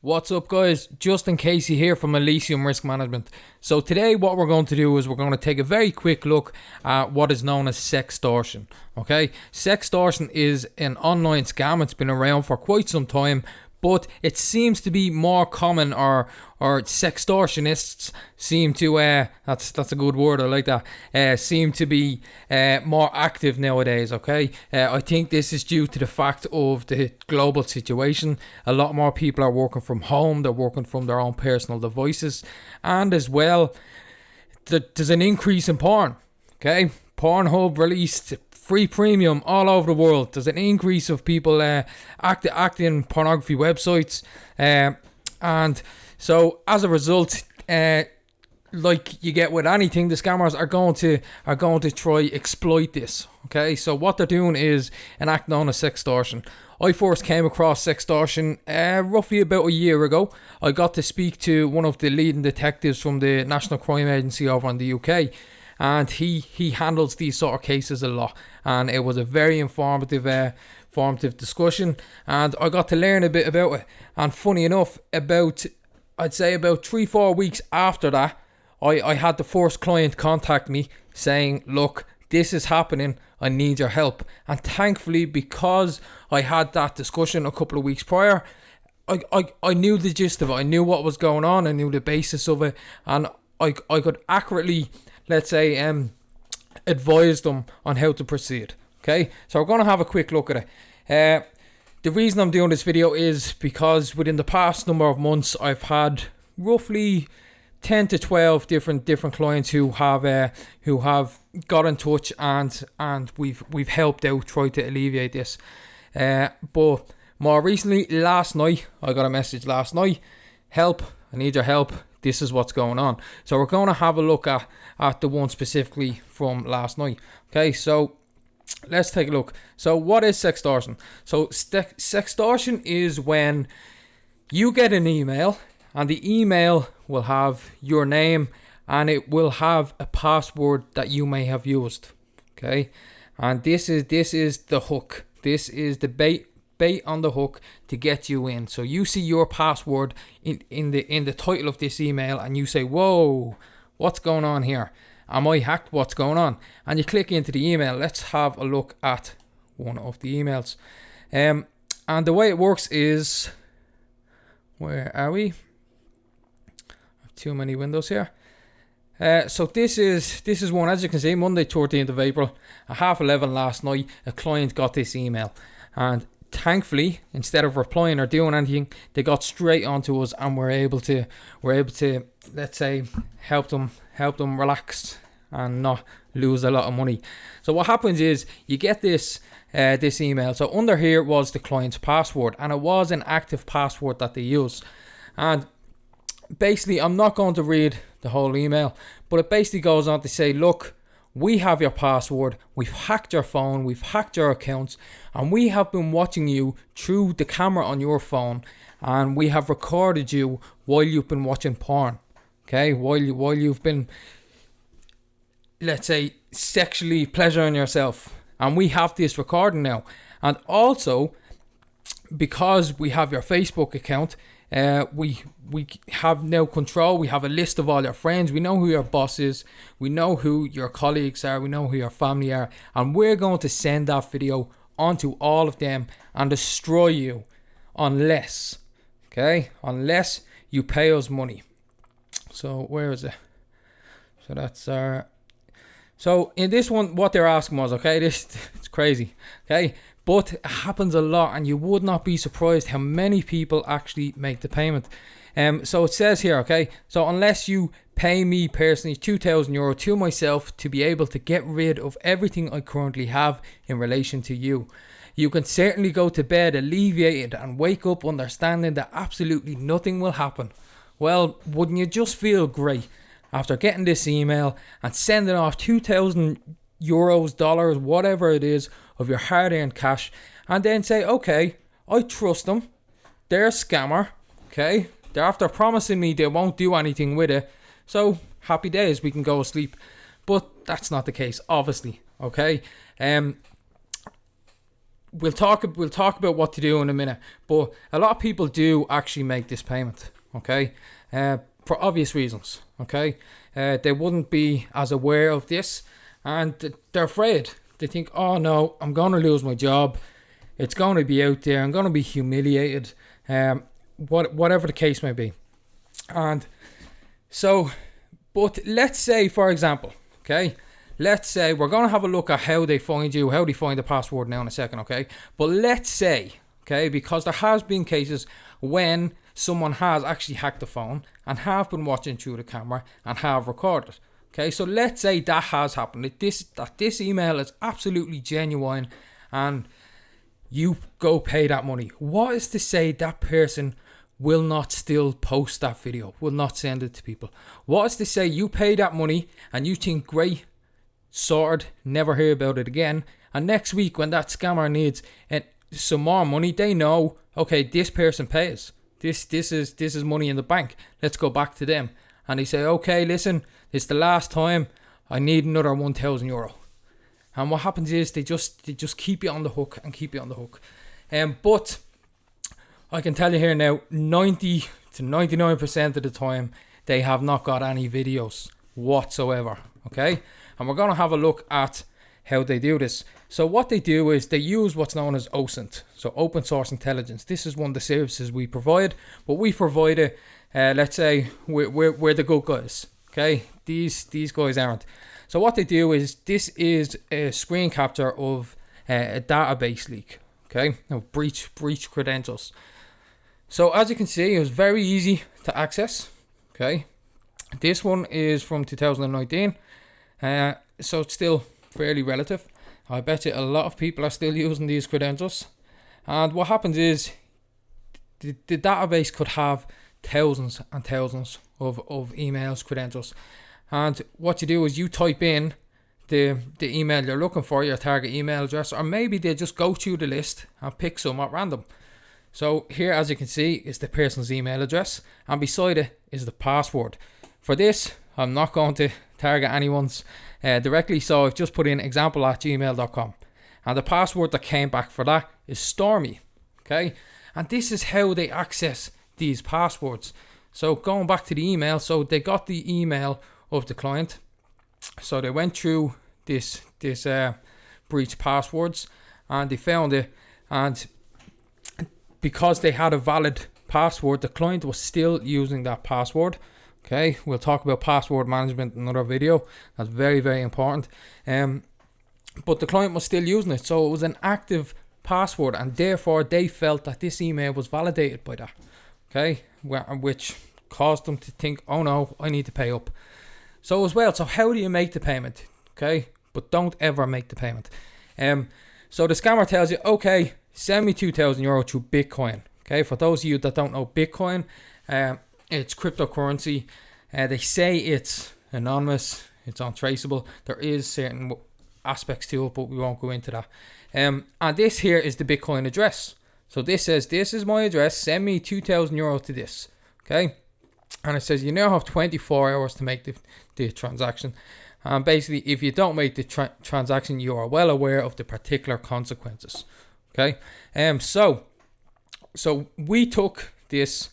What's up, guys? Justin Casey here from Elysium Risk Management. So today what we're going to do is we're going to take a very quick look at what is known as sextortion. Okay, sextortion is an online scam. It's been around for quite some time, but it seems to be more common, or sextortionists seem to that's a good word, I like that, seem to be more active nowadays. Okay, I think this is due to the fact of the global situation. A lot more people are working from home, they're working from their own personal devices, and as well there's an increase in porn. Okay, Pornhub released free premium all over the world. There's an increase of people acting pornography websites, and so as a result, like you get with anything, the scammers are going to try exploit this. Okay, so what they're doing is an act known as sextortion. I first came across sextortion roughly about a year ago. I got to speak to one of the leading detectives from the National Crime Agency over in the UK, and he handles these sort of cases a lot, and it was a very informative discussion, and I got to learn a bit about it. And funny enough, I'd say about 3-4 weeks after that, I had the first client contact me saying, look, this is happening, I need your help. And thankfully, because I had that discussion a couple of weeks prior, I knew the gist of it, I knew what was going on, I knew the basis of it, and I could accurately, let's say, advise them on how to proceed. Okay, so we're going to have a quick look at it. The reason I'm doing this video is because within the past number of months, I've had roughly 10 to 12 different clients who have got in touch, and we've helped out, tried to alleviate this. But more recently, last night, I got a message last night. Help! I need your help. This is what's going on. So we're going to have a look at the one specifically from last night. Okay, so let's take a look. So what is sextortion? So sextortion is when you get an email, and the email will have your name, and it will have a password that you may have used. Okay, and this is the hook. This is the bait on the hook to get you in. So you see your password in the title of this email, and you say, whoa, what's going on here? Am I hacked? What's going on? And you click into the email. Let's have a look at one of the emails. And the way it works is, where are we? I have too many windows here. So this is one, as you can see, Monday 13th of April at 11:30 last night. A client got this email, and thankfully, instead of replying or doing anything, they got straight onto us, and we're able to let's say help them relax and not lose a lot of money. So what happens is you get this email. So under here was the client's password, and it was an active password that they used. And basically, I'm not going to read the whole email, but it basically goes on to say, look, we have your password, we've hacked your phone, we've hacked your accounts, and we have been watching you through the camera on your phone, and we have recorded you while you've been watching porn. Okay, while you've been, let's say, sexually pleasuring yourself, and we have this recording now. And also, because we have your Facebook account, we have now control. We have a list of all your friends. We know who your boss is. We know who your colleagues are. We know who your family are. And we're going to send that video onto all of them and destroy you unless you pay us money. So where is it? So that's so in this one, what they're asking was, okay, it's crazy. Okay, but it happens a lot, and you would not be surprised how many people actually make the payment. So it says here, okay, so unless you pay me personally €2,000 to myself to be able to get rid of everything I currently have in relation to you, you can certainly go to bed alleviated and wake up understanding that absolutely nothing will happen. Well, wouldn't you just feel great after getting this email and sending off €2,000, dollars, whatever it is, of your hard-earned cash, and then say, okay, I trust them, they're a scammer, okay, they're after promising me they won't do anything with it, so happy days, we can go to sleep. But that's not the case, obviously. Okay, we'll talk about what to do in a minute, but a lot of people do actually make this payment, okay, for obvious reasons, okay. They wouldn't be as aware of this, and they're afraid. They think, oh no, I'm going to lose my job, it's going to be out there, I'm going to be humiliated, whatever the case may be. And so, but let's say, for example, okay, let's say we're going to have a look at how they find you, how they find the password now in a second, okay? But let's say, okay, because there has been cases when someone has actually hacked the phone and have been watching through the camera and have recorded. Okay, so let's say that has happened, that this email is absolutely genuine and you go pay that money. What is to say that person will not still post that video, will not send it to people? What is to say you pay that money and you think, great, sorted, never hear about it again, and next week when that scammer needs some more money, they know, okay, this person pays. This is money in the bank. Let's go back to them. And they say, okay, listen, it's the last time, I need another €1,000. And what happens is they just keep you on the hook and keep you on the hook. But I can tell you here now, 90 to 99% of the time, they have not got any videos whatsoever, okay? And we're going to have a look at how they do this. So what they do is they use what's known as OSINT, so open source intelligence. This is one of the services we provide, but we provide it, let's say, we're the good guys, okay? These guys aren't. So what they do is, this is a screen capture of a database leak, okay? Now, breach credentials. So as you can see, it was very easy to access, okay? This one is from 2019, so it's still fairly relative. I bet you a lot of people are still using these credentials. And what happens is, the database could have thousands and thousands of emails, credentials. And what you do is you type in the email you're looking for, your target email address, or maybe they just go through the list and pick some at random. So here, as you can see, is the person's email address, and beside it is the password. For this, I'm not going to target anyone's directly, so I've just put in example@gmail.com, and the password that came back for that is Stormy, okay? And this is how they access these passwords. So going back to the email, so they got the email of the client, so they went through this breach passwords, and they found it, and because they had a valid password, the client was still using that password. Okay, we'll talk about password management in another video. That's very, very important. But the client was still using it, so it was an active password, and therefore they felt that this email was validated by that. Okay, which caused them to think, oh no, I need to pay up. So as well, so how do you make the payment? Okay, but don't ever make the payment. So the scammer tells you, okay, send me €2,000 through Bitcoin. Okay, for those of you that don't know Bitcoin, it's cryptocurrency. They say it's anonymous, it's untraceable. There is certain aspects to it, but we won't go into that. And this here is the Bitcoin address. So this says, this is my address, send me €2,000 to this. Okay, and it says you now have 24 hours to make the transaction. And basically, if you don't make the transaction, you are well aware of the particular consequences. Okay, so we took this.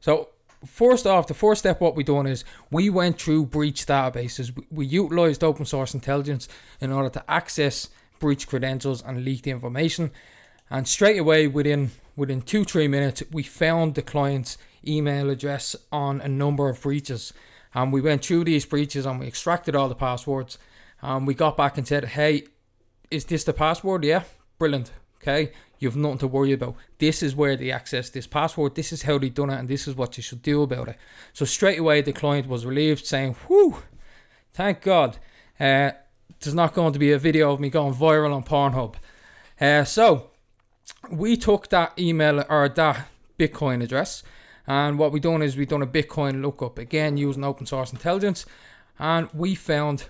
So first off, the first step, what we done is we went through breach databases. We utilized open source intelligence in order to access breach credentials and leak the information. And straight away, within 2-3 minutes, we found the client's email address on a number of breaches. And we went through these breaches and we extracted all the passwords. And we got back and said, hey, is this the password? Yeah, brilliant. Okay, you have nothing to worry about. This is where they access this password. This is how they done it, and this is what you should do about it. So straight away, the client was relieved, saying, whew, thank God. There's not going to be a video of me going viral on Pornhub. So we took that email, or that Bitcoin address, and what we done is we done a Bitcoin lookup, again using open source intelligence, and we found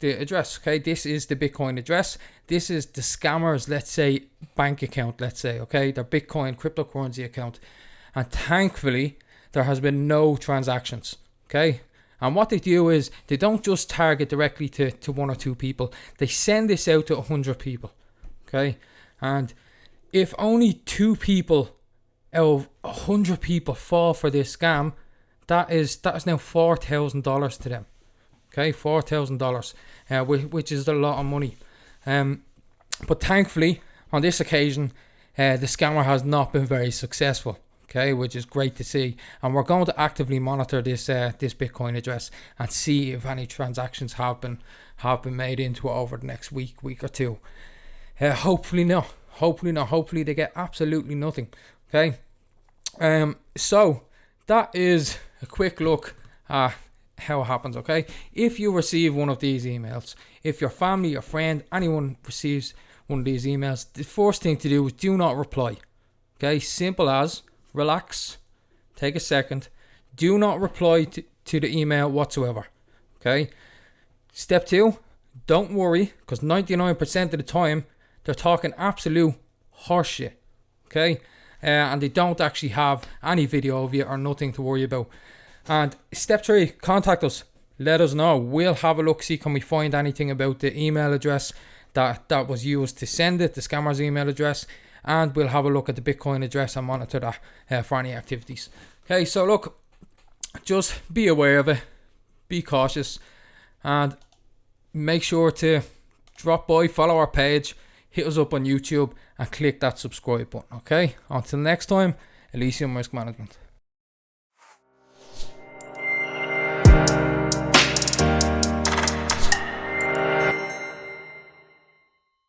the address. Okay, this is the Bitcoin address. This is the scammer's, let's say, bank account, let's say, okay, their Bitcoin cryptocurrency account. And thankfully, there has been no transactions, okay? And what they do is they don't just target directly to 1 or 2 people. They send this out to 100 people, okay? And if only 2 people out of 100 people fall for this scam, that is now $4,000 to them. Okay, $4,000, which is a lot of money. But thankfully, on this occasion, the scammer has not been very successful. Okay, which is great to see, and we're going to actively monitor this Bitcoin address and see if any transactions have been made into it over the next week or two. Hopefully not. Hopefully they get absolutely nothing. Okay. So that is a quick look at how it happens. Okay. If you receive one of these emails, if your family, your friend, anyone receives one of these emails, the first thing to do is do not reply. Okay. Simple as. Relax, take a second, do not reply to the email whatsoever. Okay. Step 2, don't worry, because 99% of the time they're talking absolute horseshit. Okay. And they don't actually have any video of you or nothing to worry about. And step 3, contact us, let us know. We'll have a look, see can we find anything about the email address that was used to send it, the scammer's email address. And we'll have a look at the Bitcoin address and monitor that for any activities. Okay, so look, just be aware of it, be cautious, and make sure to drop by, follow our page, hit us up on YouTube, and click that subscribe button. Okay, until next time, Elysium Risk Management.